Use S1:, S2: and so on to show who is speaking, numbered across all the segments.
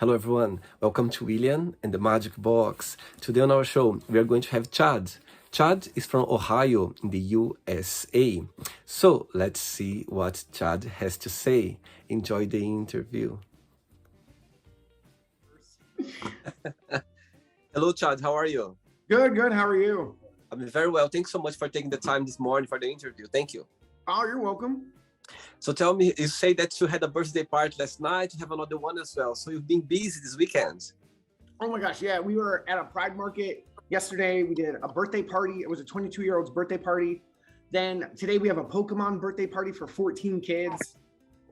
S1: Hello, everyone. Welcome to William and the Magic Box. Today on our show, we are going to have Chad. Chad is from Ohio in the USA. So let's see what Chad has to say. Enjoy the interview. Hello, Chad. How are you?
S2: Good, good. How are you?
S1: I'm very well. Thanks so much for taking the time this morning for the interview. Thank you.
S2: Oh, you're welcome.
S1: So tell me, you say that you had a birthday party last night. You have another one as well. So you've been busy this weekend.
S2: Oh my gosh, yeah. We were at a Pride Market yesterday. We did a birthday party. It was a 22-year-old's birthday party. Then today we have a Pokemon birthday party for 14 kids.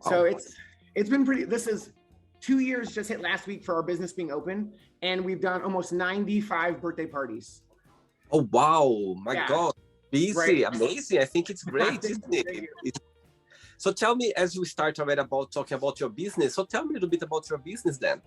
S2: So it's been pretty. This is 2 years just hit last week for our business being open, and we've done almost 95 birthday parties.
S1: Oh wow, my God. Busy,
S2: right.
S1: Amazing. I think it's great, isn't it? So tell me, as we start already about talking about your business, so tell me a little bit about your business then.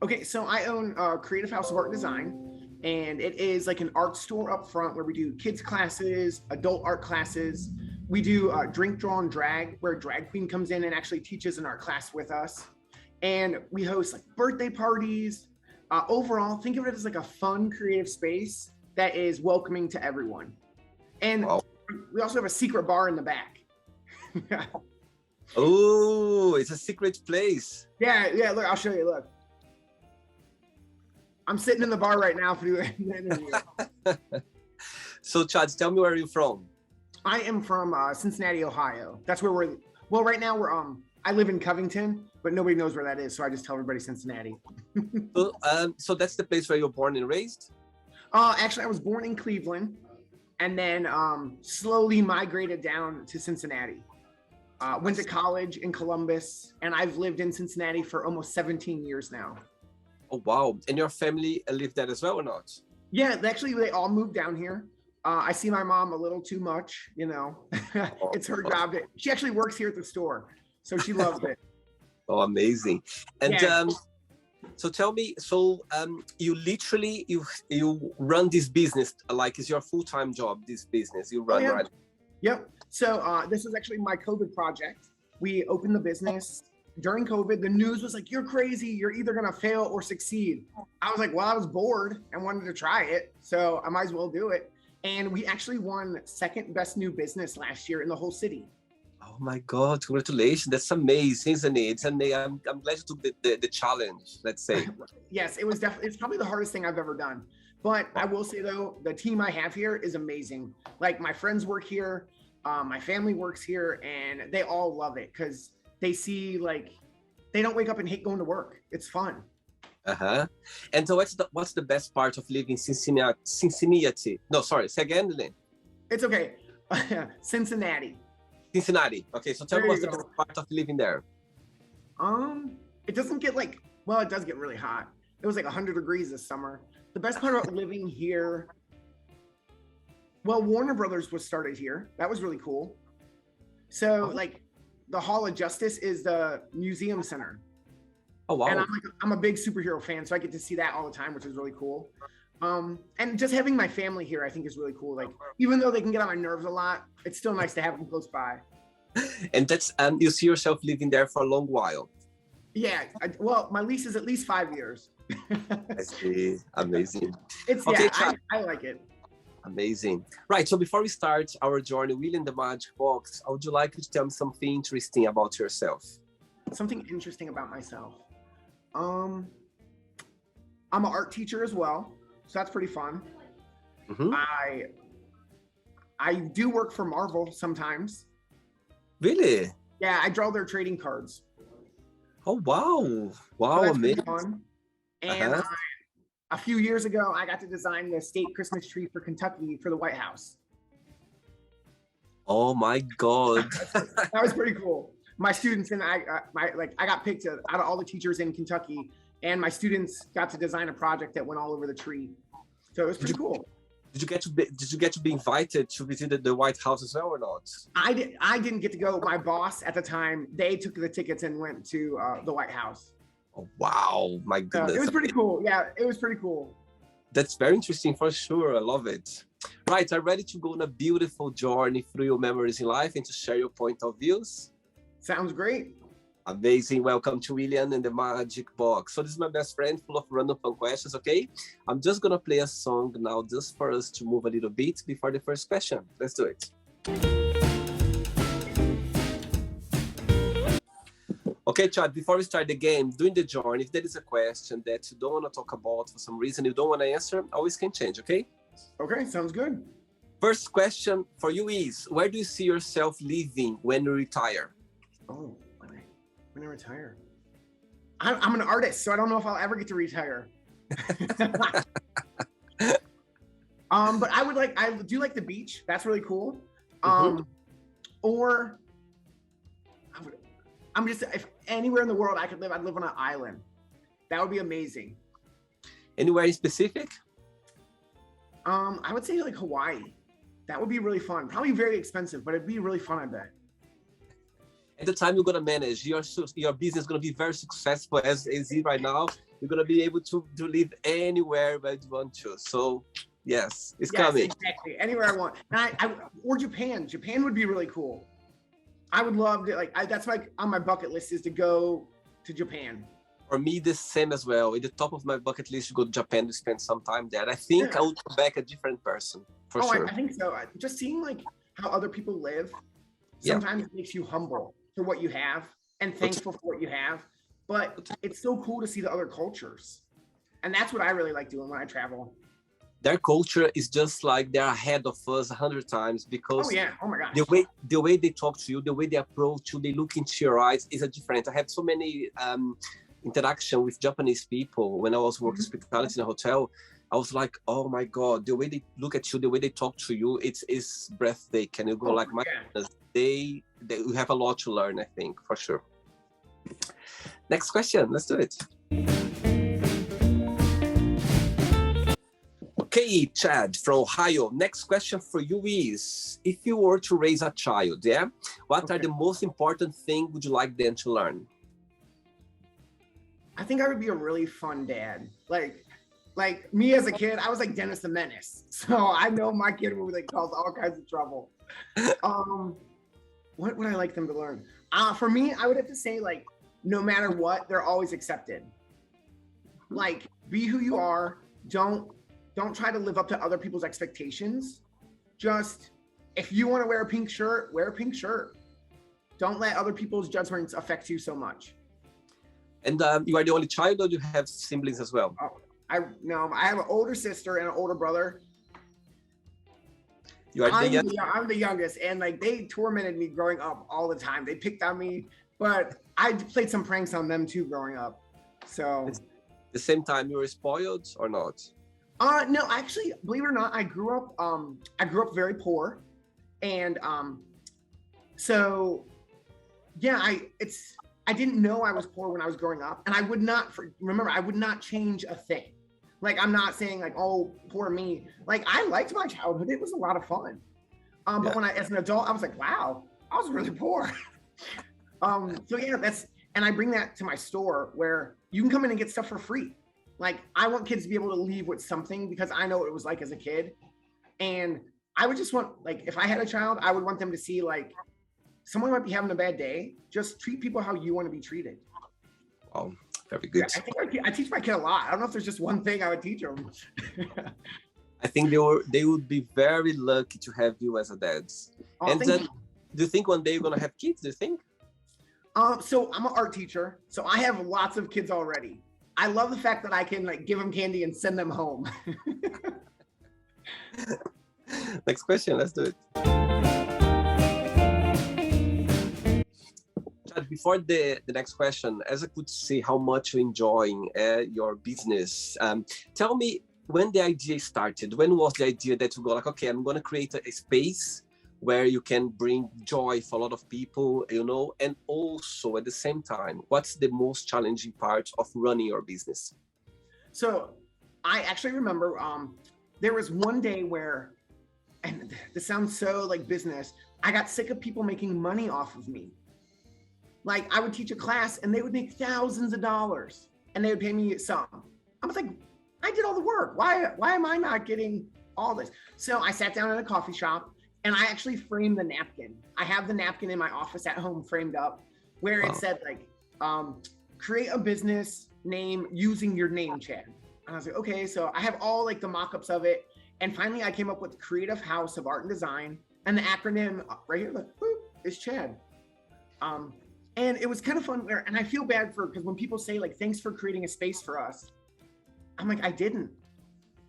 S2: Okay, so I own a Creative House of Art and Design, and it is like an art store up front where we do kids classes, adult art classes. We do drink, draw, and drag, where a drag queen comes in and actually teaches an art class with us. And we host like birthday parties. Overall, think of it as like a fun, creative space that is welcoming to everyone. And we also have a secret bar in the back.
S1: Oh, it's a secret place.
S2: Yeah, look, I'll show you. Look, I'm sitting in the bar right now for the interview.
S1: So Chad, tell me, where are you from?
S2: I am from Cincinnati, Ohio. That's where well, right now I live in Covington, but nobody knows where that is, so I just tell everybody Cincinnati.
S1: So that's the place where you're born and raised?
S2: Actually, I was born in Cleveland and then slowly migrated down to Cincinnati. Went to college in Columbus, and I've lived in Cincinnati for almost 17 years now.
S1: Oh, wow. And your family lived there as well or not?
S2: Yeah, actually, they all moved down here. I see my mom a little too much, you know. It's her job. She actually works here at the store, so she loves it.
S1: Oh, amazing. And so tell me, you literally, you run this business, like it's your full-time job, this business you run, right?
S2: Yep. So this is actually my COVID project. We opened the business during COVID. The news was like, you're crazy. You're either going to fail or succeed. I was like, well, I was bored and wanted to try it, so I might as well do it. And we actually won second best new business last year in the whole city.
S1: Oh my God, congratulations. That's amazing, isn't it? And I'm glad you took the challenge, let's say.
S2: Yes, it was definitely, it's probably the hardest thing I've ever done. But I will say though, the team I have here is amazing. Like my friends work here, my family works here, and they all love it because they see like, they don't wake up and hate going to work. It's fun.
S1: And so what's the best part of living in Cincinnati? No, sorry, say again, Lynn.
S2: It's okay. Cincinnati.
S1: Okay, so tell me what's the best part of living there?
S2: It doesn't get it does get really hot. It was like 100 degrees this summer. The best part about living here, well, Warner Brothers was started here. That was really cool. So like the Hall of Justice is the museum center.
S1: Oh, wow.
S2: And I'm a big superhero fan, so I get to see that all the time, which is really cool. And just having my family here, I think is really cool. Like, even though they can get on my nerves a lot, it's still nice to have them close by.
S1: And that's, you see yourself living there for a long while?
S2: Yeah, well, my lease is at least 5 years.
S1: I see, amazing.
S2: I like it.
S1: Amazing. Right, so before we start our journey within the Magic Box, would you like to tell me something interesting about yourself?
S2: Something interesting about myself. I'm an art teacher as well, so that's pretty fun. I do work for Marvel sometimes.
S1: Really?
S2: Yeah, I draw their trading cards.
S1: Oh, wow. Wow,
S2: so that's
S1: amazing.
S2: Fun. And a few years ago, I got to design the state Christmas tree for Kentucky for the White House.
S1: Oh my God.
S2: That was pretty cool. My students and I got picked out of all the teachers in Kentucky, and my students got to design a project that went all over the tree. So it was pretty cool.
S1: Did you get to be invited to visit the White House as well or not?
S2: I didn't get to go. My boss at the time, they took the tickets and went to the White House.
S1: Oh, wow, my goodness.
S2: It was pretty cool. Yeah, it was pretty cool.
S1: That's very interesting for sure. I love it. Right, are you ready to go on a beautiful journey through your memories in life and to share your point of views?
S2: Sounds great.
S1: Amazing. Welcome to William and the Magic Box. So this is my best friend, full of random fun questions, okay? I'm just going to play a song now just for us to move a little bit before the first question. Let's do it. Okay, Chad, before we start the game, during the journey, if there is a question that you don't want to talk about for some reason, you don't want to answer, always can change, okay?
S2: Okay, sounds good.
S1: First question for you is, where do you see yourself living when you retire?
S2: Oh, when I retire. I'm an artist, so I don't know if I'll ever get to retire. But I do like the beach. That's really cool. Or if anywhere in the world I could live, I'd live on an island. That would be amazing.
S1: Anywhere in specific?
S2: I would say like Hawaii. That would be really fun. Probably very expensive, but it'd be really fun, I bet.
S1: At the time you're going to manage, your business is going to be very successful as is right now. You're going to be able to live anywhere where you want to. So, yes, it's coming.
S2: Exactly. Anywhere I want. Or Japan. Japan would be really cool. I would love to, that's like on my bucket list is to go to Japan.
S1: For me, the same as well. At the top of my bucket list to go to Japan to spend some time there. I think I would come back a different person, for sure.
S2: I think so. Just seeing like how other people live sometimes makes you humble for what you have and thankful for what you have. But it's so cool to see the other cultures. And that's what I really like doing when I travel.
S1: Their culture is just like they're ahead of us 100 times because
S2: oh my gosh.
S1: the way they talk to you, the way they approach you, they look into your eyes is a different. I had so many interaction with Japanese people when I was working hospitality in a hotel. I was like, oh my God, the way they look at you, the way they talk to you, it's breathtaking. You go my goodness, they have a lot to learn, I think, for sure. Next question, let's do it. Okay, Chad from Ohio. Next question for you is, if you were to raise a child, what are the most important things would you like them to learn?
S2: I think I would be a really fun dad. Like me as a kid, I was like Dennis the Menace. So I know my kid would like cause all kinds of trouble. What would I like them to learn? For me, I would have to say like, no matter what, they're always accepted. Like, be who you are. Don't try to live up to other people's expectations. Just, if you want to wear a pink shirt, wear a pink shirt. Don't let other people's judgments affect you so much.
S1: And you are the only child, or do you have siblings as well?
S2: I have an older sister and an older brother.
S1: You are
S2: I'm the youngest, and like they tormented me growing up all the time. They picked on me, but I played some pranks on them too growing up. So
S1: the same time you were spoiled or not?
S2: No, actually, believe it or not, I grew up very poor, and so yeah, I didn't know I was poor when I was growing up, and I would not change a thing. Like, I'm not saying like, oh, poor me. Like, I liked my childhood. It was a lot of fun. But when as an adult, I was like, wow, I was really poor. So yeah, and I bring that to my store where you can come in and get stuff for free. Like, I want kids to be able to leave with something because I know what it was like as a kid. And I would just want, like, if I had a child, I would want them to see like, someone might be having a bad day. Just treat people how you want to be treated.
S1: Oh, very good.
S2: Yeah, I think I teach my kid a lot. I don't know if there's just one thing I would teach them.
S1: I think they would be very lucky to have you as a dad. And then, do you think one day you're gonna have kids? Do you think?
S2: So I'm an art teacher, so I have lots of kids already. I love the fact that I can like give them candy and send them home.
S1: Next question, let's do it. Before the next question, as I could see how much you're enjoying your business, tell me when the idea started. When was the idea that you go like, okay, I'm going to create a space where you can bring joy for a lot of people, and also at the same time, what's the most challenging part of running your business? So I actually remember there was one day where, and this sounds so like business, I got sick of people making money off of me. Like, I would teach a class and they would make thousands of dollars and they would pay me some. I was like, I did all the work. Why am I not getting all this? So I sat down in a coffee shop and I actually framed the napkin. I have the napkin in my office at home framed up where it said like,
S2: create a business name using your name, Chad. And I was like, okay, so I have all like the mock-ups of it. And finally I came up with Creative House of Art and Design, and the acronym right here, like, boop, is Chad. And it was kind of fun and I feel bad because when people say like, thanks for creating a space for us, I'm like, I didn't.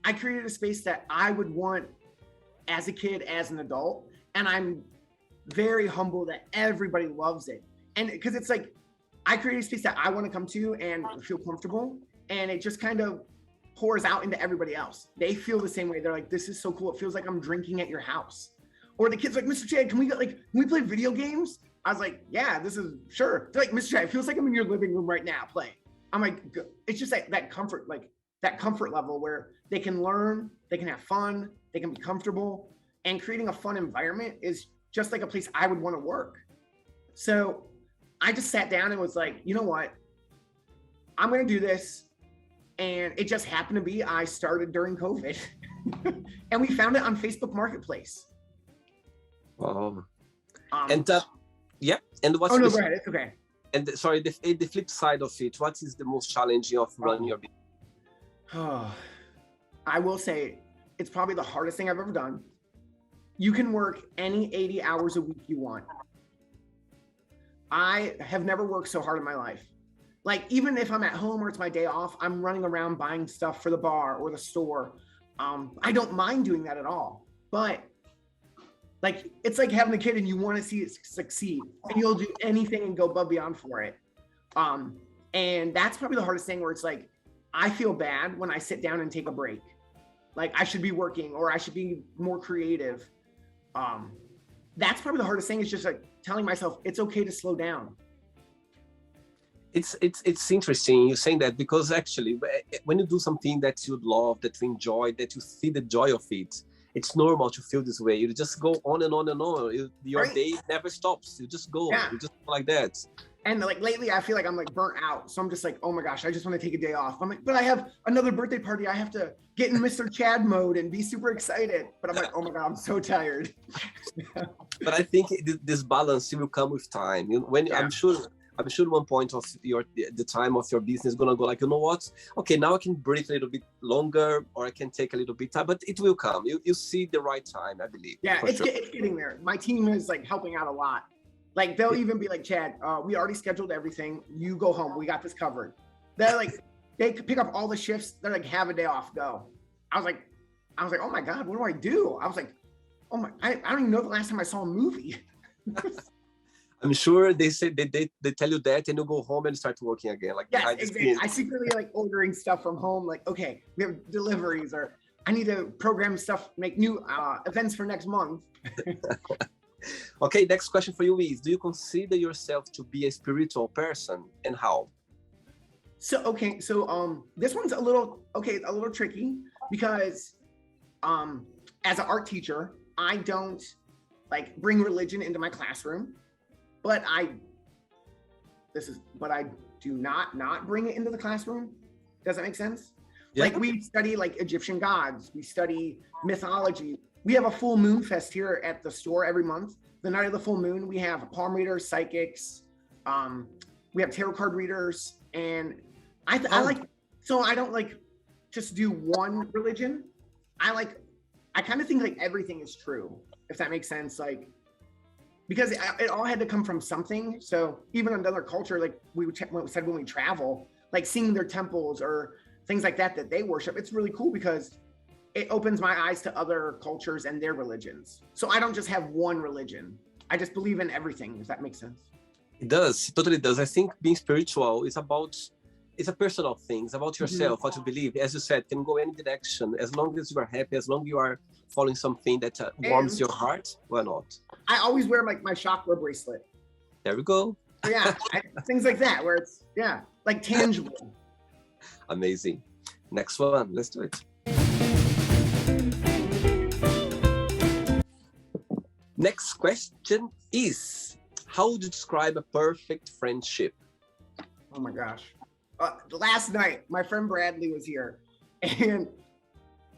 S2: I created a space that I would want as a kid, as an adult. And I'm very humble that everybody loves it. And because it's like, I created a space that I want to come to and feel comfortable. And it just kind of pours out into everybody else. They feel the same way. They're like, this is so cool. It feels like I'm drinking at your house. Or the kids like, Mr. Chad, can we play video games? I was like, yeah, this is sure. They're like, Mr. Chad, it feels like I'm in your living room right now playing. I'm like, it's just like that comfort, like that comfort level where they can learn, they can have fun, they can be comfortable, and creating a fun environment is just like a place I would want to work. So I just sat down and was like, you know what? I'm going to do this. And it just happened to be, I started during COVID and we found it on Facebook Marketplace.
S1: Oh, and yeah. And what's
S2: go ahead. It's okay.
S1: And sorry, the flip side of it, what is the most challenging of running your business?
S2: Oh, I will say it's probably the hardest thing I've ever done. You can work any 80 hours a week you want. I have never worked so hard in my life. Like, even if I'm at home or it's my day off, I'm running around buying stuff for the bar or the store. I don't mind doing that at all. But like, it's like having a kid and you want to see it succeed and you'll do anything and go above beyond for it. And that's probably the hardest thing where it's like, I feel bad when I sit down and take a break. Like, I should be working or I should be more creative. That's probably the hardest thing, is just like telling myself it's okay to slow down.
S1: It's interesting you saying that, because actually when you do something that you love, that you enjoy, that you see the joy of it, it's normal to feel this way. You just go on and on and on. Your
S2: Right.
S1: day never stops. You just go.
S2: Yeah.
S1: You just go like that.
S2: And like lately I feel like I'm like burnt out. So I'm just like, oh my gosh, I just want to take a day off. I'm like, but I have another birthday party. I have to get in Mr. Chad mode and be super excited. But I'm like, oh my God, I'm so tired.
S1: But I think this balance will come with time.
S2: Yeah.
S1: I'm sure one point of the time of your business is gonna go like, you know what? Okay, now I can breathe a little bit longer, or I can take a little bit time, but it will come. You see the right time, I believe.
S2: Yeah, it's
S1: sure.
S2: getting there. My team is like helping out a lot. Like, they'll even be like, Chad, we already scheduled everything. You go home. We got this covered. They're like, they could pick up all the shifts. They're like, have a day off, go. I was like, oh my God, what do I do? I was like, oh my, I don't even know the last time I saw a movie.
S1: I'm sure they say they tell you that, and you go home and start working again. Like,
S2: yes, exactly. I secretly like ordering stuff from home. Like, okay, we have deliveries, or I need to program stuff, make new events for next month.
S1: Okay, next question for you is, do you consider yourself to be a spiritual person, and how?
S2: So, okay, so this one's a little tricky, because as an art teacher, I don't like bring religion into my classroom, but I do not bring it into the classroom. Does that make sense? Yeah. Like, we study like Egyptian gods, we study mythology. We have a full moon fest here at the store every month. The night of the full moon, we have palm readers, psychics, we have tarot card readers, and I don't like just do one religion. I kind of think like everything is true, if that makes sense. Like, because it all had to come from something. So even another culture, like we said when we travel, like seeing their temples or things like that they worship, it's really cool because it opens my eyes to other cultures and their religions. So I don't just have one religion. I just believe in everything, if that makes sense.
S1: It does, it totally does. I think being spiritual is it's a personal thing. It's about yourself, what you believe. As you said, can go any direction. As long as you are happy, as long as you are following something that warms your heart, why not?
S2: I always wear my chakra bracelet.
S1: There we go.
S2: So yeah, things like that, where it's, yeah, like tangible.
S1: Amazing. Next one, let's do it. Next question is, how would you describe a perfect friendship?
S2: Oh my gosh. Last night, my friend Bradley was here, and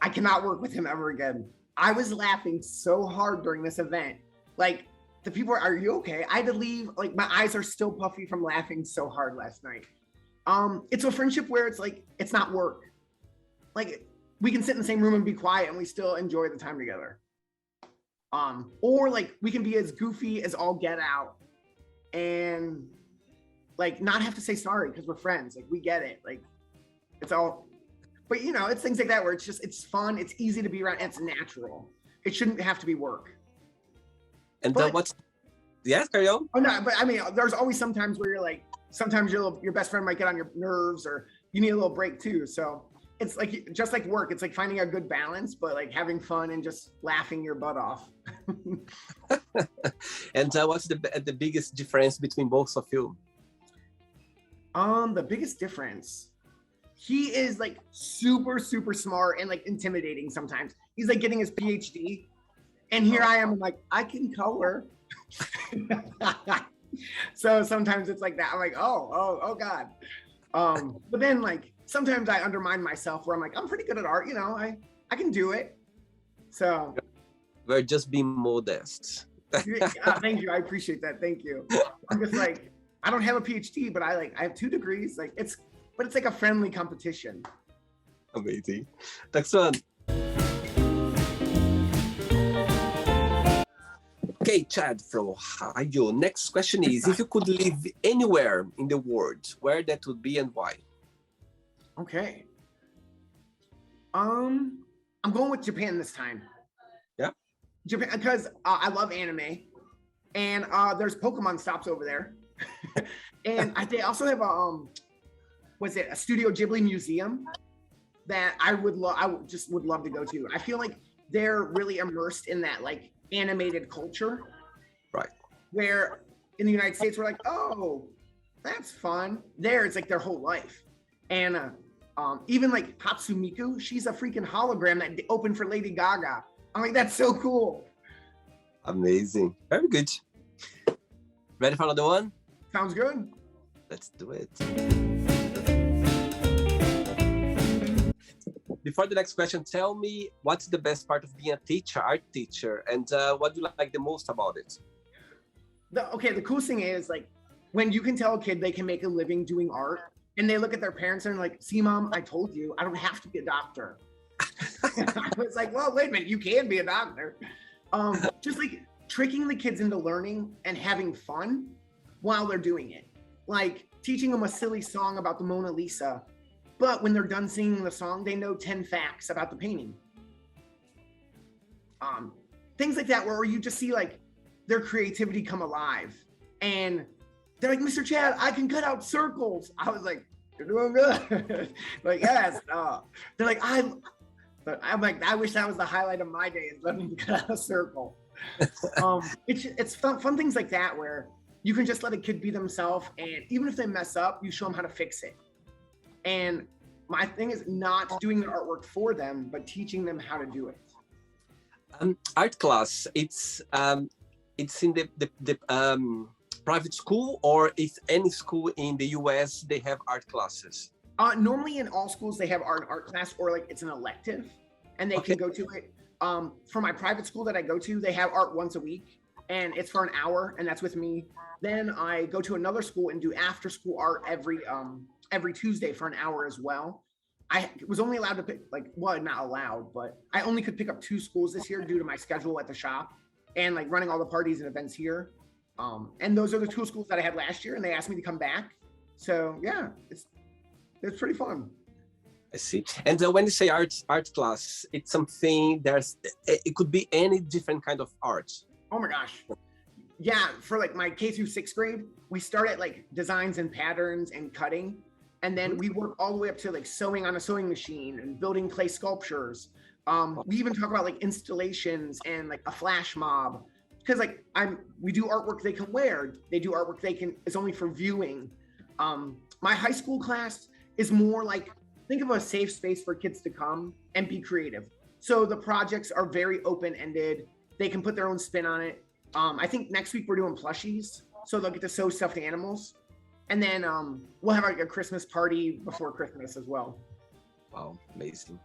S2: I cannot work with him ever again. I was laughing so hard during this event. Like, the people are you okay? I had to leave. Like my eyes are still puffy from laughing so hard last night. It's a friendship where it's like it's not work. Like we can sit in the same room and be quiet and we still enjoy the time together. Or like we can be as goofy as all get out and like not have to say sorry because we're friends. Like we get it. Like it's all, but you know, it's things like that where it's fun, it's easy to be around, and it's natural. It shouldn't have to be work.
S1: And
S2: But,
S1: yes, carry on.
S2: oh no, but I mean, there's always sometimes where you're like, sometimes your best friend might get on your nerves or you need a little break too. So it's like, just like work, it's like finding a good balance, but like having fun and just laughing your butt off.
S1: And what's the biggest difference between both of you?
S2: The biggest difference, he is like super, super smart and like intimidating sometimes. He's like getting his PhD. And here I am, I'm like, I can color. So sometimes it's like that. I'm like, oh God. But then like, sometimes I undermine myself where I'm like, I'm pretty good at art, you know, I can do it. So.
S1: We're just being modest.
S2: Yeah, thank you. I appreciate that. Thank you. I'm just like, I don't have a PhD, but I have 2 degrees. Like it's like a friendly competition.
S1: Amazing. Excellent. Okay, Chad from Ohio. Next question is, if you could live anywhere in the world, where that would be and why?
S2: Okay. I'm going with Japan this time.
S1: Yeah.
S2: Japan, because I love anime, and there's Pokemon stops over there, and they also have a Studio Ghibli museum that I would love to go to. I feel like they're really immersed in that like animated culture,
S1: right?
S2: Where in the United States we're like, oh, that's fun. There it's like their whole life, and even like Hatsumiku, she's a freaking hologram that opened for Lady Gaga. I'm like, that's so cool.
S1: Amazing. Very good. Ready for another one?
S2: Sounds good.
S1: Let's do it. Before the next question, tell me what's the best part of being a teacher, art teacher, and what do you like the most about it?
S2: The coolest thing is like when you can tell a kid they can make a living doing art, and they look at their parents and like, see, Mom, I told you, I don't have to be a doctor. I was like, well, wait a minute, you can be a doctor. Just like tricking the kids into learning and having fun while they're doing it. Like teaching them a silly song about the Mona Lisa, but when they're done singing the song, they know 10 facts about the painting. Things like that, where you just see like their creativity come alive. And they're like, Mr. Chad, I can cut out circles. I was like, you're doing good. Like, yes. They're like, I'm like, I wish that was the highlight of my day, is letting me cut out a circle. It's fun things like that where you can just let a kid be themselves, and even if they mess up, you show them how to fix it. And my thing is not doing the artwork for them, but teaching them how to do it.
S1: Art class, it's in the private school, or if any school in the US, they have art classes?
S2: Normally in all schools, they have art class, or like it's an elective and they can go to it. For my private school that I go to, they have art once a week and it's for an hour, and that's with me. Then I go to another school and do after school art every Tuesday for an hour as well. I was only allowed to pick, like, well, not allowed, but I only could pick up 2 schools this year due to my schedule at the shop and like running all the parties and events here. And those are the 2 schools that I had last year, and they asked me to come back. So yeah, it's pretty fun.
S1: I see. And when you say art class, it's something, it could be any different kind of art.
S2: Oh my gosh. Yeah, for like my K through 6th grade, we start at like designs and patterns and cutting. And then we work all the way up to like sewing on a sewing machine and building clay sculptures. We even talk about like installations and like a flash mob, because like we do artwork they can wear. They do artwork it's only for viewing. My high school class is more like, think of a safe space for kids to come and be creative. So the projects are very open-ended. They can put their own spin on it. I think next week we're doing plushies, so they'll get to sew stuffed animals. And then we'll have like a Christmas party before Christmas as well.
S1: Wow, amazing.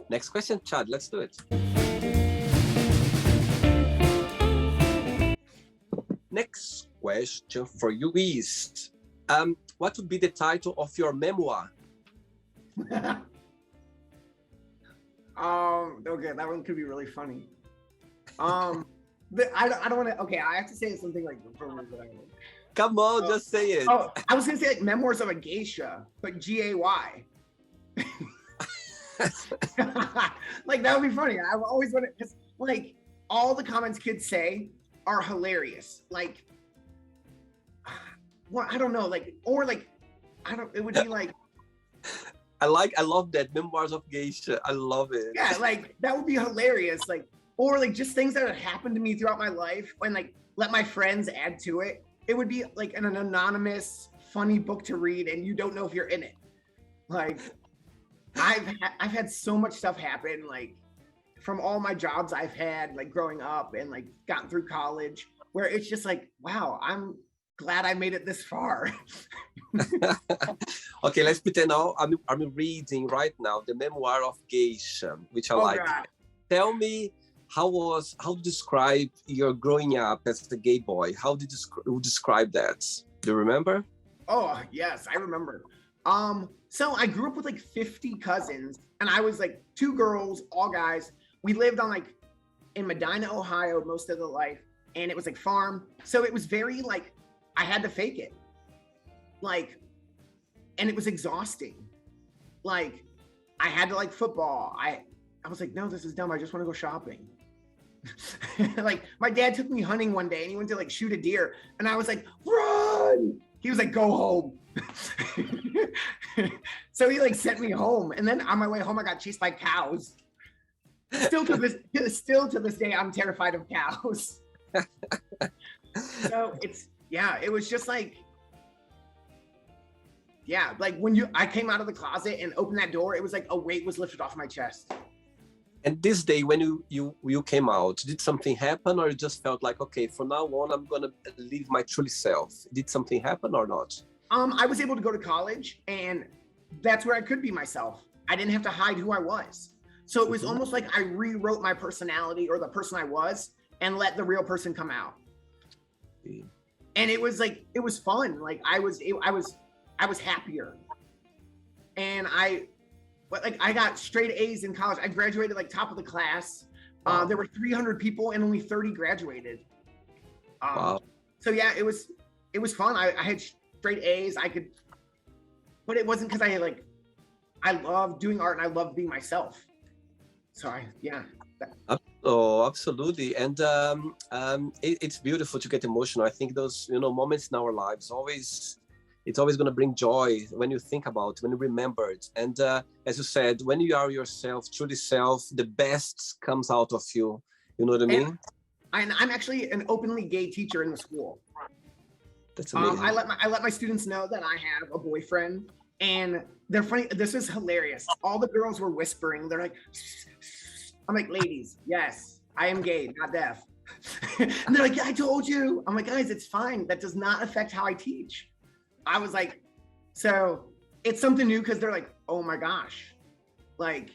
S1: Next question, Chad, let's do it. Next question for you is, what would be the title of your memoir?
S2: Okay, that one could be really funny. But I don't want to. Okay, I have to say something like.
S1: Come on, just say it.
S2: Oh, I was gonna say like Memoirs of a Geisha, but Gay. Like that would be funny. I've always wanted, because like all the comments kids say are hilarious. Like, well, I don't know, like, or like, I don't. It would be like.
S1: I love that, Memoirs of Geisha. I love it.
S2: Yeah, like that would be hilarious. Like, or like just things that have happened to me throughout my life, and like let my friends add to it. It would be like an anonymous, funny book to read, and you don't know if you're in it. Like, I've had so much stuff happen, like from all my jobs I've had, like growing up and like gotten through college, where it's just like, wow, I'm glad I made it this far.
S1: Okay, let's pretend now I'm reading right now the Memoir of Geisha, which I like.
S2: God.
S1: Tell me, how to describe your growing up as a gay boy? How did you describe that? Do you remember?
S2: Oh yes, I remember. So I grew up with like 50 cousins, and I was like 2 girls, all guys. We lived on like in Medina, Ohio, most of the life, and it was like farm. So it was very like I had to fake it, like, and it was exhausting. Like I had to like football. I was like, no, this is dumb. I just want to go shopping. Like my dad took me hunting one day, and he went to like shoot a deer, and I was like, run. He was like, go home. So he like sent me home, and then on my way home I got chased by cows. Still to this day I'm terrified of cows. So it was just like, yeah, like when I came out of the closet and opened that door, it was like a weight was lifted off my chest.
S1: And this day, when you came out, did something happen, or you just felt like, okay, from now on, I'm gonna live my true self? Did something happen or not?
S2: I was able to go to college, and that's where I could be myself. I didn't have to hide who I was. So it was almost like I rewrote my personality, or the person I was, and let the real person come out. And it was like, it was fun. Like I was happier. And I got straight A's in college. I graduated like top of the class. There were 300 people and only 30 graduated.
S1: Wow.
S2: So yeah, it was fun. I had straight A's. But it wasn't because I love doing art and I love being myself. So
S1: Oh, absolutely. And it's beautiful to get emotional. I think those, moments in our lives it's always going to bring joy when you think about it, when you remember it. And as you said, when you are yourself, truly self, the best comes out of you. You know what I mean?
S2: And I'm actually an openly gay teacher in the school.
S1: That's amazing.
S2: I let my students know that I have a boyfriend, and they're funny. This is hilarious. All the girls were whispering. They're like, I'm like, ladies, yes, I am gay, not deaf. And they're like, yeah, I told you. I'm like, guys, it's fine. That does not affect how I teach. I was like, so it's something new, because they're like, oh my gosh, like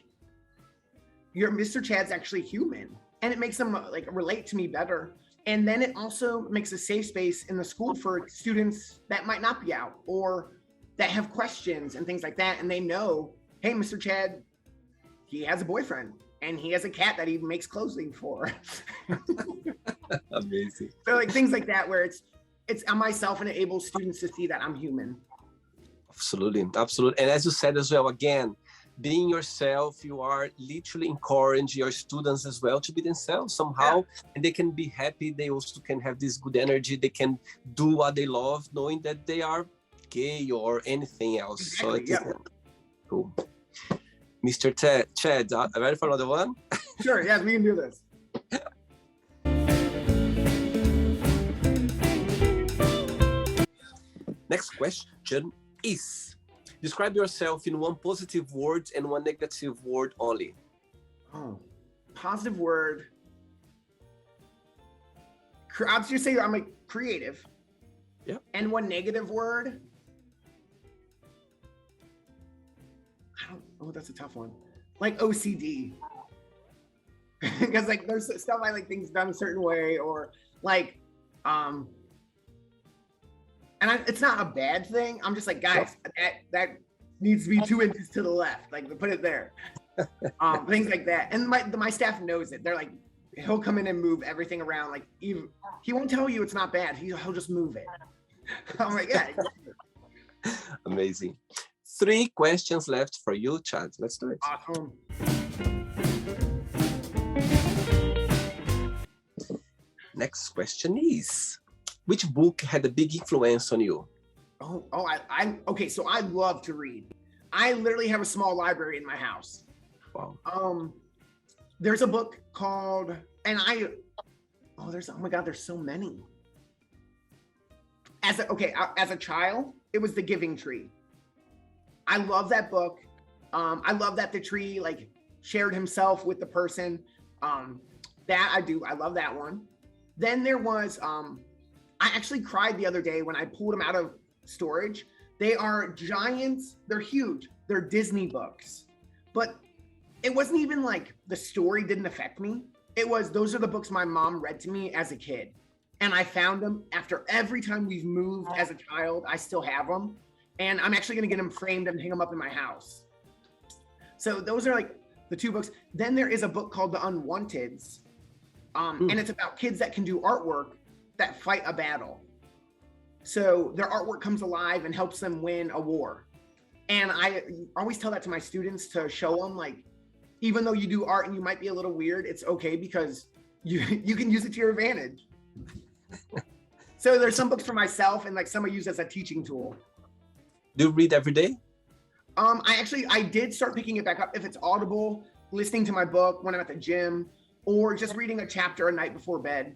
S2: your Mr. Chad's actually human, and it makes them like relate to me better. And then it also makes a safe space in the school for students that might not be out or that have questions and things like that. And they know, hey, Mr. Chad, he has a boyfriend and he has a cat that he makes clothing for.
S1: Amazing.
S2: So like things like that, where it's on myself, and it enables students to see that I'm human.
S1: Absolutely. Absolutely. And as you said as well, again, being yourself, you are literally encouraging your students as well to be themselves somehow, and they can be happy. They also can have this good energy. They can do what they love, knowing that they are gay or anything else.
S2: Exactly,
S1: so it's cool. Mr. Chad, are you ready for another one?
S2: Sure, yes, we can do this.
S1: Next question is, describe yourself in one positive word and one negative word only.
S2: Oh, positive word. I'll just say I'm like creative.
S1: Yeah.
S2: And one negative word. That's a tough one. Like OCD. Because like there's stuff I like things done a certain way, or like And it's not a bad thing. I'm just like, guys, that needs to be 2 inches to the left. Like, put it there. Things like that. And my staff knows it. They're like, he'll come in and move everything around. Like, even, he won't tell you it's not bad. He'll just move it. I'm like, yeah.
S1: Amazing. 3 questions left for you, Chad. Let's do it.
S2: Awesome.
S1: Next question is, which book had a big influence on you?
S2: Okay, so I love to read. I literally have a small library in my house.
S1: Wow.
S2: There's a book called, oh my God, there's so many. As a child, it was The Giving Tree. I love that book. I love that the tree like shared himself with the person. That I do. I love that one. Then there was, I actually cried the other day when I pulled them out of storage. They are giants. They're huge. They're Disney books. But it wasn't even like the story didn't affect me. It was, those are the books my mom read to me as a kid. And I found them after every time we've moved as a child. I still have them. And I'm actually going to get them framed and hang them up in my house. So those are like the 2 books. Then there is a book called The Unwanteds. And it's about kids that can do artwork that fight a battle. So their artwork comes alive and helps them win a war. And I always tell that to my students to show them, like, even though you do art and you might be a little weird, it's okay because you can use it to your advantage. So there's some books for myself and like some I use as a teaching tool.
S1: Do you read every day?
S2: I did start picking it back up. If it's Audible, listening to my book when I'm at the gym, or just reading a chapter a night before bed.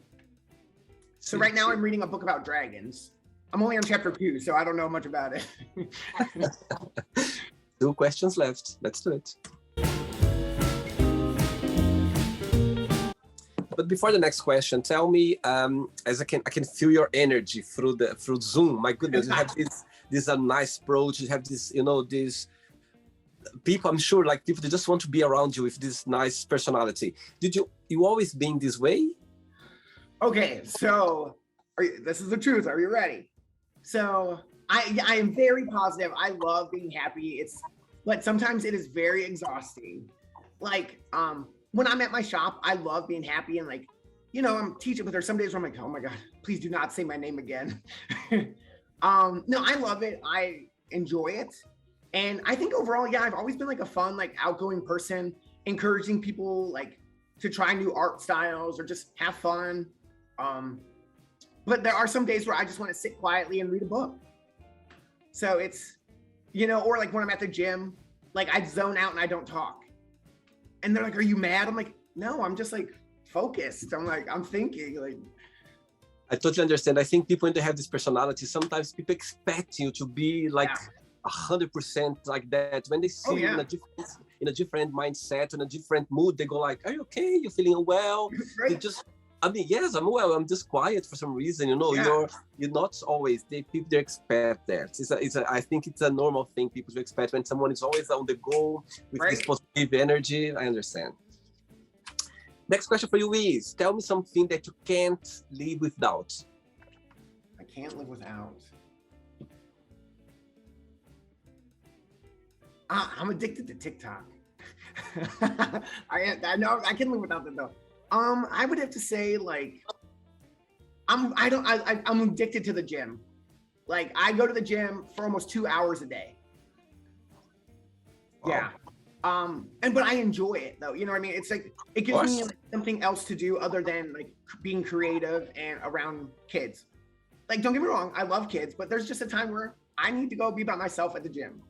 S2: So right now I'm reading a book about dragons. I'm only on chapter 2, so I don't know much about it.
S1: 2 questions left. Let's do it. But before the next question, tell me, as I can feel your energy through Zoom. My goodness, you have this nice approach. You have this, this people. I'm sure, like people, they just want to be around you with this nice personality. Did you always been this way?
S2: Okay, so this is the truth. Are you ready? So I am very positive. I love being happy. But sometimes it is very exhausting. Like, when I'm at my shop, I love being happy and like, I'm teaching with her. Some days where I'm like, oh my God, please do not say my name again. No, I love it. I enjoy it. And I think overall, yeah, I've always been like a fun, like outgoing person, encouraging people like to try new art styles or just have fun. But there are some days where I just want to sit quietly and read a book. So it's, or like when I'm at the gym, like I zone out and I don't talk. And they're like, are you mad? I'm like, no, I'm just like focused. I'm thinking like.
S1: I totally understand. I think people, when they have this personality, sometimes people expect you to be like 100% like that. When they see you in a different mindset, in a different mood, they go like, are you okay? You're feeling unwell? Right. Yes, I'm well. I'm just quiet for some reason. You're not always. People they expect that. I think it's a normal thing people to expect when someone is always on the go with this positive energy. I understand. Next question for you is: tell me something that you can't live without.
S2: I can't live without. I'm addicted to TikTok. I know I can live without it though. I would have to say like, I'm addicted to the gym. Like I go to the gym for almost 2 hours a day. Wow. Yeah. But I enjoy it though. You know what I mean? It's like, it gives me like, something else to do other than like being creative and around kids. Like, don't get me wrong. I love kids, but there's just a time where I need to go be by myself at the gym.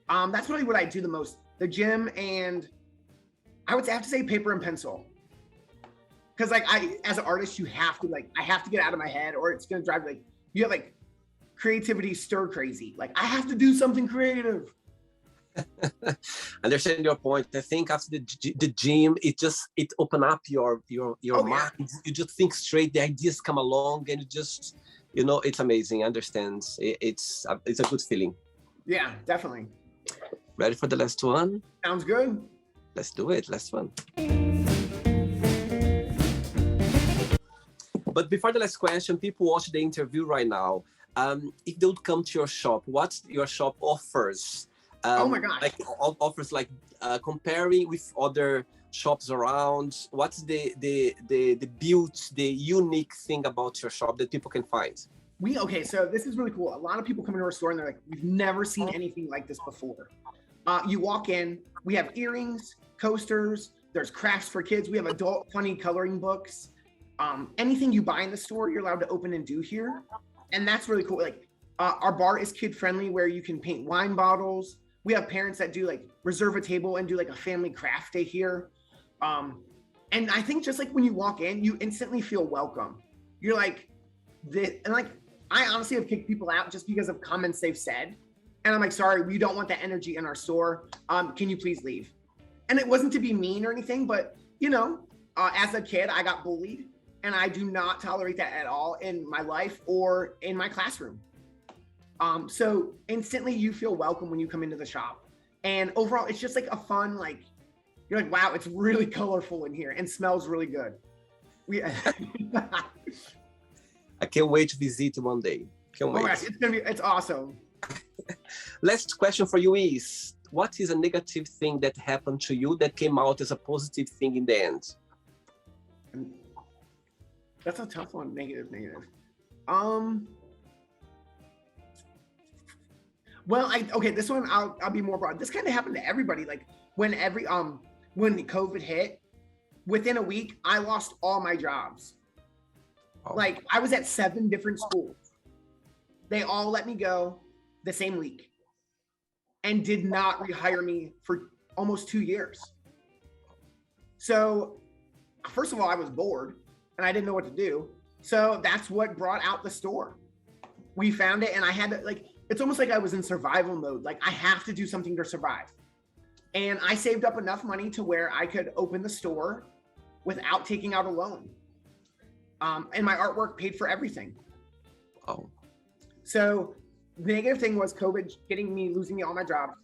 S2: That's really what I do the most. The gym, and I would have to say paper and pencil. Cause like as an artist, I have to get out of my head or it's going to drive you have like creativity stir crazy. Like I have to do something creative.
S1: Understand your point. I think after the gym, it open up your mind. You just think straight. The ideas come along, and it's amazing. I understand. It's a good feeling.
S2: Yeah, definitely.
S1: Ready for the last one?
S2: Sounds good.
S1: Let's do it. Last one. But before the last question, people watch the interview right now. if they would come to your shop, what your shop offers?
S2: Oh my gosh.
S1: Like offers like comparing with other shops around. What's the build, the unique thing about your shop that people can find?
S2: Okay, so this is really cool. A lot of people come into our store and they're like, we've never seen anything like this before. You walk in, we have earrings, coasters, there's crafts for kids, we have adult funny coloring books. Anything you buy in the store, you're allowed to open and do here. And that's really cool. Like our bar is kid friendly where you can paint wine bottles. We have parents that do like reserve a table and do like a family craft day here. And I think just like when you walk in, you instantly feel welcome. You're like, and like, I honestly have kicked people out just because of comments they've said. And I'm like, sorry, we don't want that energy in our store. Can you please leave? And it wasn't to be mean or anything, but you know, as a kid, I got bullied and I do not tolerate that at all in my life or in my classroom. So instantly you feel welcome when you come into the shop. And overall, it's just like a fun, like, you're like, wow, it's really colorful in here and smells really good.
S1: I can't wait to visit one day. Can't wait.
S2: Oh gosh, it's awesome.
S1: Last question for you is, what is a negative thing that happened to you that came out as a positive thing in the end?
S2: That's a tough one. Negative. Well, okay, this one I'll be more broad. This kind of happened to everybody. Like when COVID hit, within a week, I lost all my jobs. Oh. Like I was at 7 different schools. They all let me go the same week and did not rehire me for almost 2 years. So first of all, I was bored and I didn't know what to do. So that's what brought out the store. We found it and I had to like, it's almost like I was in survival mode. Like I have to do something to survive. And I saved up enough money to where I could open the store without taking out a loan. And my artwork paid for everything.
S1: Oh.
S2: So the negative thing was COVID losing me all my jobs.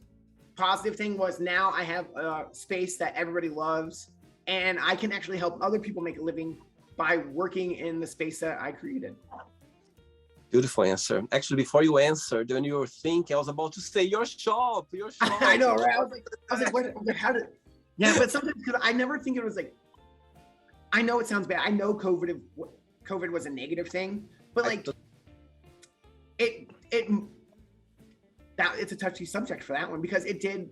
S2: Positive thing was now I have a space that everybody loves and I can actually help other people make a living by working in the space that I created.
S1: Beautiful answer. Actually, before you answered, when you were thinking, I was about to say your shop.
S2: I know, right? I was like, what? How did? Yeah, but sometimes because I never think it was like. I know it sounds bad. I know COVID was a negative thing, but like, it's a touchy subject for that one because it did.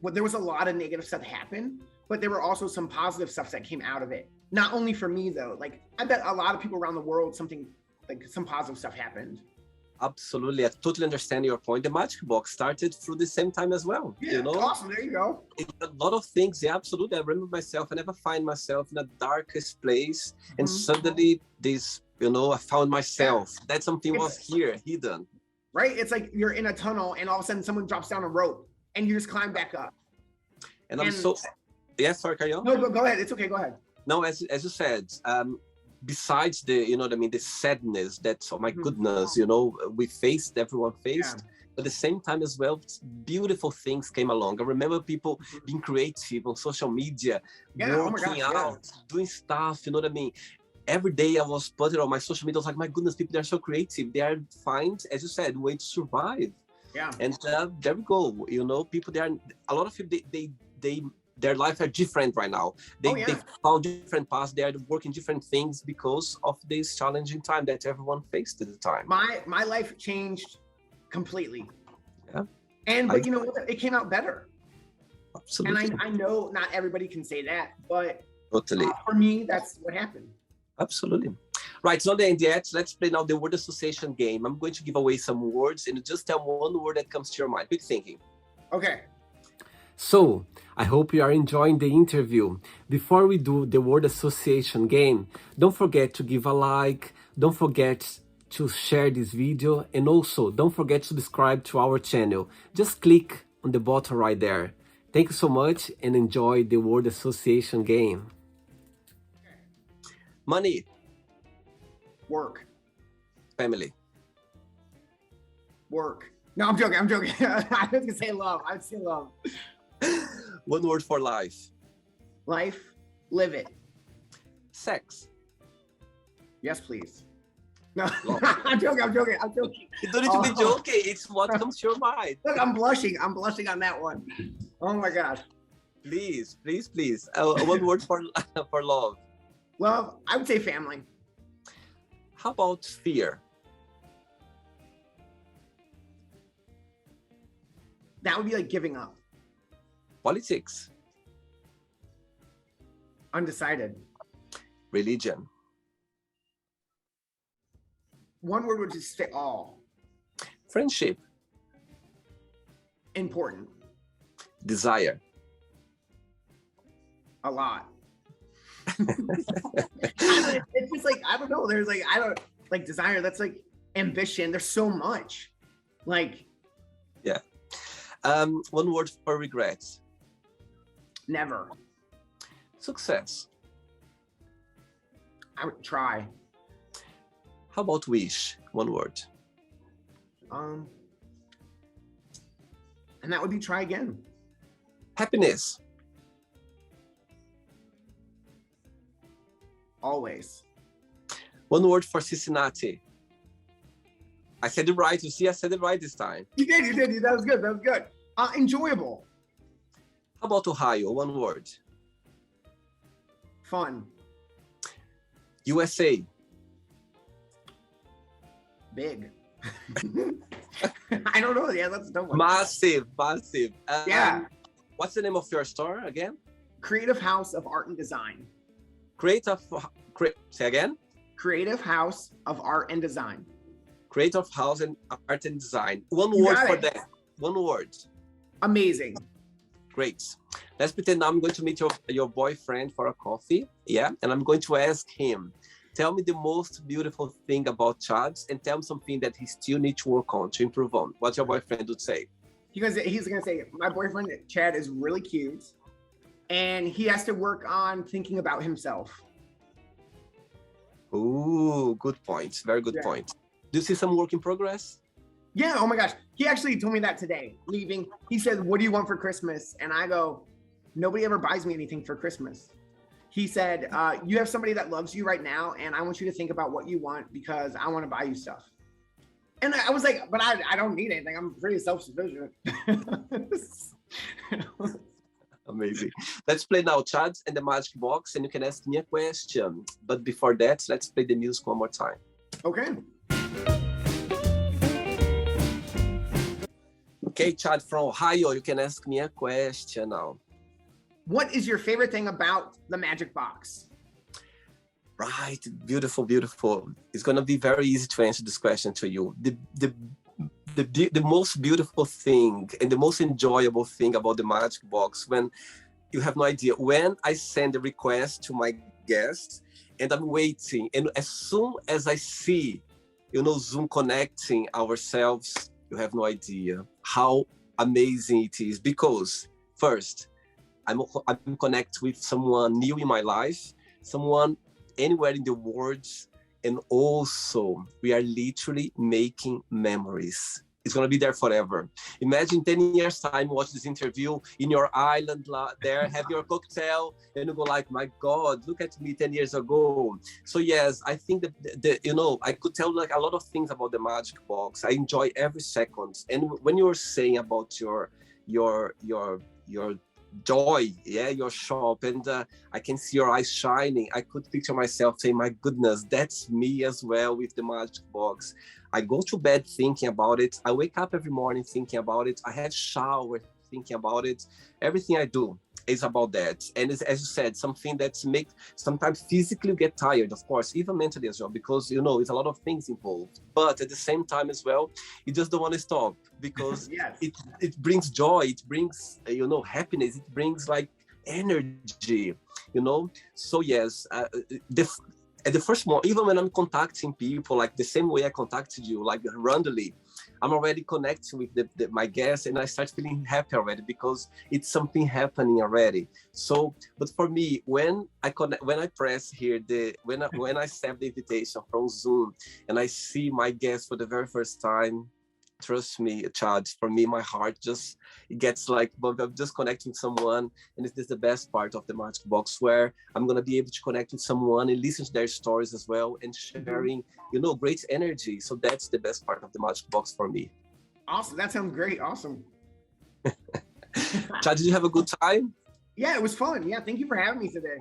S2: Well, there was a lot of negative stuff happen, but there were also some positive stuff that came out of it. Not only for me though. Like I bet a lot of people around the world some positive stuff happened.
S1: Absolutely. I totally understand your point. The Magic Box started through the same time as well.
S2: Yeah,
S1: you know?
S2: Awesome. There you go.
S1: A lot of things. Yeah, absolutely. I remember myself. I never find myself in the darkest place. And suddenly I found myself. That something was here, hidden.
S2: Right? It's like you're in a tunnel and all of a sudden someone drops down a rope and you just climb back up.
S1: And I'm so... Yeah, sorry, carry on.
S2: No, go ahead. It's okay. Go ahead.
S1: No, as you said, besides the, the sadness that, oh my goodness, everyone faced, but at the same time as well, beautiful things came along. I remember people being creative on social media, working out, doing stuff, Every day I was putting on my social media, I was like, my goodness, people, they're so creative. They are find, as you said, way to survive.
S2: Yeah.
S1: And there we go. People, a lot of people, their lives are different right now. They found different paths. They are working different things because of this challenging time that everyone faced at the time.
S2: My life changed completely.
S1: Yeah.
S2: But you know what? It came out better.
S1: Absolutely.
S2: And I know not everybody can say that, but
S1: totally.
S2: For me, that's what happened.
S1: Absolutely. Right, it's not the end yet. Let's play now the word association game. I'm going to give away some words and just tell one word that comes to your mind. Quick thinking.
S2: Okay.
S1: So, I hope you are enjoying the interview. Before we do the word association game, don't forget to give a like, don't forget to share this video, and also don't forget to subscribe to our channel. Just click on the button right there. Thank you so much and enjoy the word association game. Money.
S2: Work.
S1: Family.
S2: Work. No, I'm joking. I was gonna say love. I would say love.
S1: One word for life.
S2: Life, live it.
S1: Sex.
S2: Yes, please. No,
S1: Love.
S2: I'm joking. I'm joking. I'm joking.
S1: You don't need to be joking. It's what comes to your mind.
S2: Look, I'm blushing. I'm blushing on that one. Oh my gosh.
S1: Please, please, please. One word for for love.
S2: Love, I would say family.
S1: How about fear?
S2: That would be like giving up.
S1: Politics.
S2: Undecided.
S1: Religion.
S2: One word would just fit all.
S1: Friendship.
S2: Important.
S1: Desire.
S2: A lot. It's just like, I don't know. There's like, I don't like desire. That's like ambition. There's so much. Like,
S1: Yeah. One word for regrets.
S2: never.
S1: Success.
S2: I would try.
S1: How about wish? One word.
S2: And that would be try again.
S1: Happiness.
S2: Always.
S1: One word for Cincinnati. I said it right. You see, I said it right this time.
S2: You did. That was good. That was good. Enjoyable.
S1: How about Ohio? One word.
S2: Fun.
S1: USA.
S2: Big. I don't know. Yeah, that's a dumb one.
S1: Massive, massive.
S2: Yeah.
S1: What's the name of your store again?
S2: Creative House of Art and Design.
S1: Say again?
S2: Creative House of Art and Design.
S1: Creative House and Art and Design. One
S2: You
S1: word
S2: got
S1: for
S2: it.
S1: that. One word.
S2: Amazing.
S1: Great. Let's pretend now I'm going to meet your boyfriend for a coffee. Yeah. And I'm going to ask him, tell me the most beautiful thing about Chad and tell me something that he still needs to work on, to improve on. What your boyfriend would say?
S2: He's gonna say, my boyfriend Chad is really cute, and he has to work on thinking about himself.
S1: Ooh, good point. Very good
S2: Yeah.
S1: point. Do you see some work in progress?
S2: Yeah. Oh my gosh. He actually told me that today. Leaving, he said, "What do you want for Christmas?" And I go, "Nobody ever buys me anything for Christmas." He said, "You have somebody that loves you right now, and I want you to think about what you want because I want to buy you stuff." And I was like, "But I don't need anything. I'm pretty self-sufficient."
S1: Amazing. Let's play now Chad and the Magic Box, and you can ask me a question. But before that, let's play the music one more time.
S2: Okay.
S1: Okay, Chad from Ohio, you can ask me a question now.
S2: What is your favorite thing about the Magic Box?
S1: Right, beautiful, beautiful. It's gonna be very easy to answer this question to you. The most beautiful thing and the most enjoyable thing about the Magic Box, when you have no idea, when I send a request to my guest and I'm waiting, and as soon as I see, Zoom connecting ourselves, you have no idea how amazing it is. Because first, I'm connected with someone new in my life, someone anywhere in the world, and also we are literally making memories. It's gonna be there forever. Imagine 10 years time, watch this interview in your island there, have your cocktail, and you go like, my God, look at me 10 years ago. So yes, I think that I could tell like a lot of things about the Magic Box. I enjoy every second. And when you were saying about your joy, yeah, your shop, and I can see your eyes shining. I could picture myself saying, my goodness, that's me as well with the Magic Box. I go to bed thinking about it. I wake up every morning thinking about it. I have shower thinking about it. Everything I do is about that. And it's, as you said, something that makes sometimes physically get tired, of course, even mentally as well, because it's a lot of things involved. But at the same time as well, you just don't want to stop, because
S2: Yes.
S1: it brings joy, it brings happiness, it brings like energy, So yes, at the first moment, even when I'm contacting people, like the same way I contacted you, like randomly, I'm already connecting with my guests, and I start feeling happy already because it's something happening already. So, but for me, when I press here, when I accept the invitation from Zoom and I see my guests for the very first time, trust me, Chad, for me, my heart just, it gets like, I'm just connecting someone. And this is the best part of the Magic Box, where I'm going to be able to connect with someone and listen to their stories as well, and sharing, great energy. So that's the best part of the Magic Box for me.
S2: Awesome. That sounds great. Awesome.
S1: Chad, did you have a good time?
S2: Yeah, it was fun. Yeah, thank you for having me today.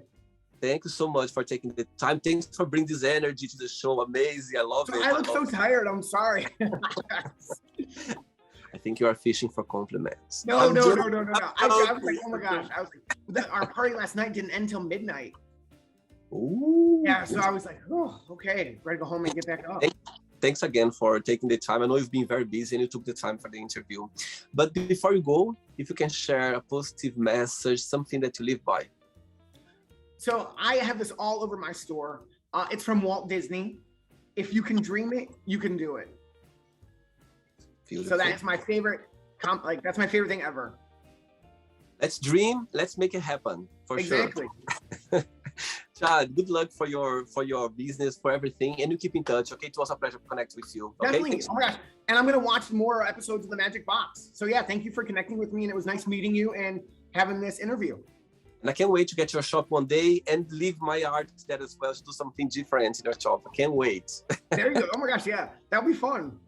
S1: Thank you so much for taking the time. Thanks for bringing this energy to the show. Amazing. I love it.
S2: I look so tired. I'm sorry.
S1: I think you are fishing for compliments.
S2: No. I was like, oh my gosh. I was like, our party last night didn't end till midnight.
S1: Ooh.
S2: Yeah, so I was like, oh, okay. Ready to go home and get back up.
S1: Thanks again for taking the time. I know you've been very busy and you took the time for the interview. But before you go, if you can share a positive message, something that you live by.
S2: So I have this all over my store. It's from Walt Disney. If you can dream it, you can do it. Beautiful. So that's my favorite. That's my favorite thing ever.
S1: Let's dream. Let's make it happen. For
S2: exactly.
S1: Sure. Chad, good luck for your business, for everything, and you keep in touch. Okay, it was a pleasure to connect with you. Okay?
S2: Definitely. Oh my gosh. And I'm gonna watch more episodes of the Magic Box. So yeah, thank you for connecting with me, and it was nice meeting you and having this interview.
S1: And I can't wait to get your shop one day and leave my art there as well, to do something different in your shop. I can't wait.
S2: There you go. Oh my gosh, yeah. That'll be fun.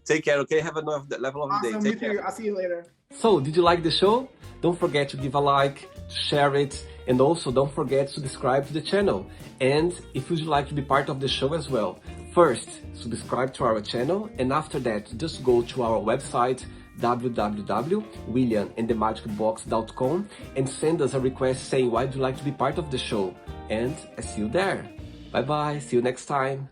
S1: Take care, okay? Have a level of the day.
S2: Take care. I'll see you later.
S1: So, did you like the show? Don't forget to give a like, to share it, and also don't forget to subscribe to the channel. And if you'd like to be part of the show as well, first, subscribe to our channel, and after that, just go to our website, www.williamandthemagicbox.com, and send us a request saying why you'd like to be part of the show. And I see you there. Bye bye, see you next time.